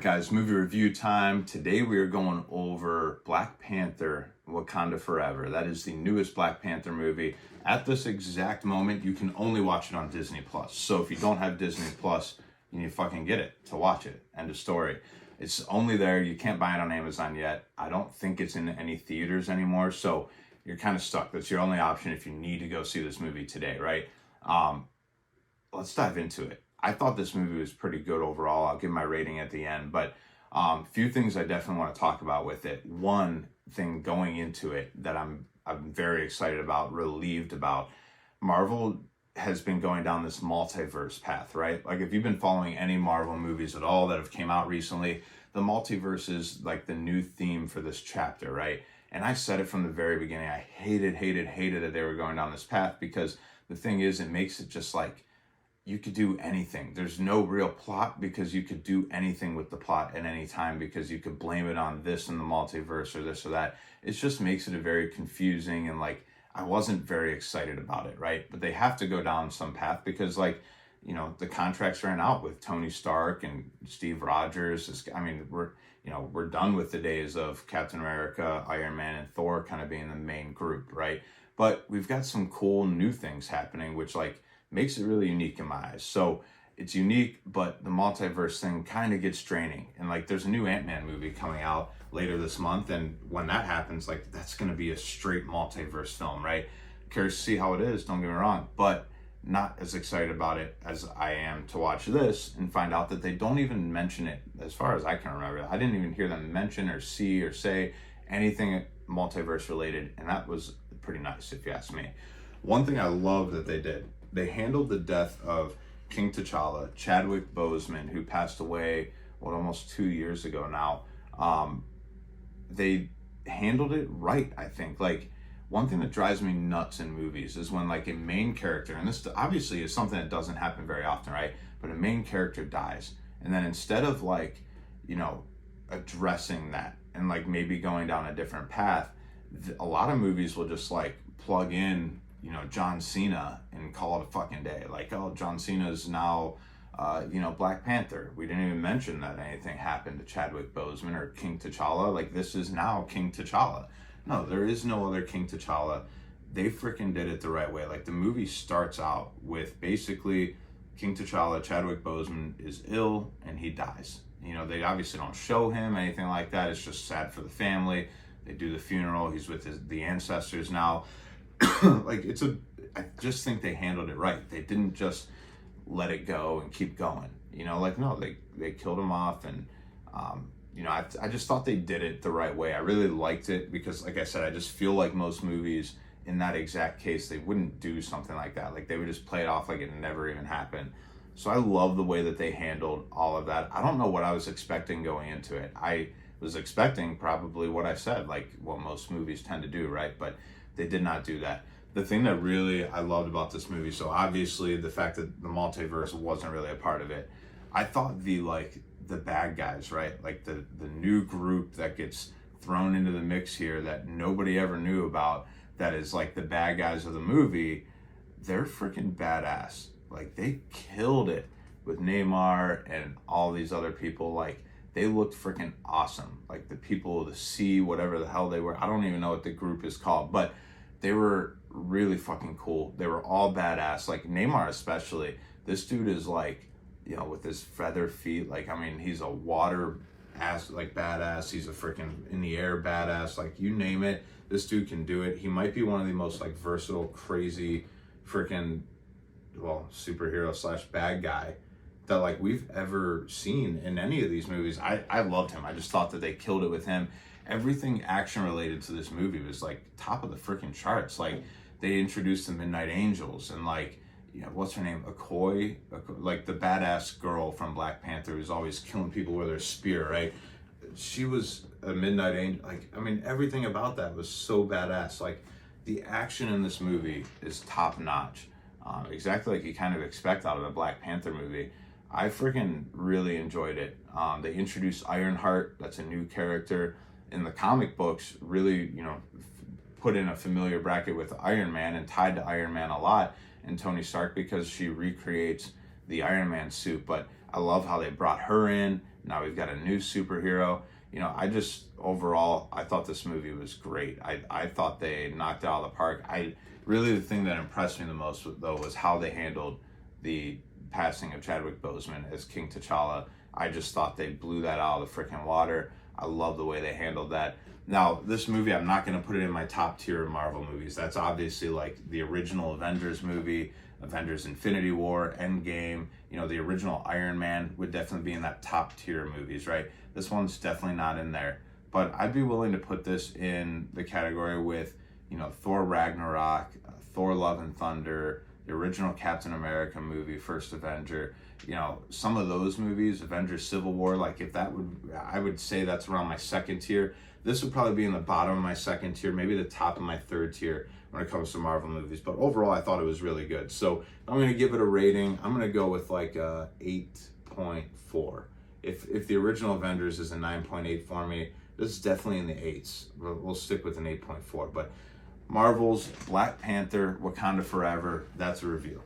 Guys, movie review time. Today we are going over Black Panther Wakanda Forever. That is the newest Black Panther movie. At this exact moment, you can only watch it on Disney Plus. So if you don't have Disney Plus, you need to fucking get it to watch it. End of story. It's only there. You can't buy it on Amazon yet. I don't think it's in any theaters anymore. So you're kind of stuck. That's your only option if you need to go see this movie today, right? Let's dive into it. I thought this movie was pretty good overall. I'll give my rating at the end, but few things I definitely want to talk about with it. One thing going into it that I'm very excited about, relieved about. Marvel has been going down this multiverse path, right? Like if you've been following any Marvel movies at all that have came out recently, the multiverse is like the new theme for this chapter, right? And I said it from the very beginning. I hated that they were going down this path, because the thing is, it makes it just like, you could do anything. There's no real plot because you could do anything with the plot at any time, because you could blame it on this in the multiverse or this or that. It just makes it a very confusing, and like, I wasn't very excited about it, right? But they have to go down some path because, like, you know, the contracts ran out with Tony Stark and Steve Rogers. We're done with the days of Captain America, Iron Man, and Thor kind of being the main group, right? But we've got some cool new things happening, which like makes it really unique in my eyes. So it's unique, but the multiverse thing kind of gets draining. And like, there's a new Ant-Man movie coming out later this month, and when that happens, like, that's going to be a straight multiverse film, right? Curious to see how it is, don't get me wrong, but not as excited about it as I am to watch this and find out that they don't even mention it. As far as I can remember, I didn't even hear them mention or see or say anything multiverse related, and that was pretty nice if you ask me. One thing I love that they did, they handled the death of King T'Challa, Chadwick Boseman, who passed away, almost 2 years ago now. They handled it right, I think. Like, one thing that drives me nuts in movies is when like a main character, and this obviously is something that doesn't happen very often, right? But a main character dies, and then instead of like, you know, addressing that and like maybe going down a different path, a lot of movies will just like plug in, you know, John Cena and call it a fucking day. Like, oh, John Cena's now, Black Panther. We didn't even mention that anything happened to Chadwick Boseman or King T'Challa. Like, this is now King T'Challa. No, there is no other King T'Challa. They freaking did it the right way. Like, the movie starts out with basically King T'Challa, Chadwick Boseman is ill and he dies. You know, they obviously don't show him anything like that. It's just sad for the family. They do the funeral. He's with the ancestors now. Like, I just think they handled it right. They didn't just let it go and keep going. You know, like, no, they killed him off, and I just thought they did it the right way. I really liked it because, like I said, I just feel like most movies in that exact case, they wouldn't do something like that. Like, they would just play it off like it never even happened. So I love the way that they handled all of that. I don't know what I was expecting going into it. I was expecting probably what I said, like what most movies tend to do, right? But they did not do that. The thing that really I loved about this movie, so obviously the fact that the multiverse wasn't really a part of it, I thought the bad guys, right? Like the new group that gets thrown into the mix here that nobody ever knew about, that is like the bad guys of the movie, they're freaking badass. Like, they killed it with Neymar and all these other people. Like, they looked freaking awesome. Like, the people of the sea, whatever the hell they were, I don't even know what the group is called, but they were really fucking cool. They were all badass. Like, Neymar especially. This dude is like, you know, with his feather feet, like, I mean, he's a water ass, like, badass. He's a freaking in the air badass. Like, you name it, this dude can do it. He might be one of the most like versatile, crazy freaking, well, superhero / bad guy that like we've ever seen in any of these movies. I loved him. I just thought that they killed it with him. Everything action related to this movie was like top of the freaking charts. Like, they introduced the Midnight Angels, and like, you know, what's her name? Okoye, like the badass girl from Black Panther who's always killing people with her spear, right? She was a Midnight Angel. Like, I mean, everything about that was so badass. Like, the action in this movie is top notch. Exactly like you kind of expect out of a Black Panther movie. I freaking really enjoyed it. They introduced Ironheart. That's a new character in the comic books. Really, you know, put in a familiar bracket with Iron Man and tied to Iron Man a lot and Tony Stark, because she recreates the Iron Man suit. But I love how they brought her in. Now we've got a new superhero. You know, I just, overall, I thought this movie was great. I thought they knocked it out of the park. Really, the thing that impressed me the most, though, was how they handled the passing of Chadwick Boseman as King T'Challa. I just thought they blew that out of the freaking water. I love the way they handled that. Now, this movie, I'm not going to put it in my top tier of Marvel movies. That's obviously like the original Avengers movie, Avengers Infinity War, Endgame. You know, the original Iron Man would definitely be in that top tier movies, right? This one's definitely not in there. But I'd be willing to put this in the category with, you know, Thor Ragnarok, Thor Love and Thunder, the original Captain America movie, First Avenger. You know, some of those movies, Avengers Civil War, like if that would, I would say that's around my second tier. This would probably be in the bottom of my second tier, maybe the top of my third tier when it comes to Marvel movies. But overall, I thought it was really good. So I'm going to give it a rating. I'm going to go with like a 8.4. If the original Avengers is a 9.8 for me, this is definitely in the 8s. We'll stick with an 8.4. But Marvel's Black Panther Wakanda Forever, that's a review.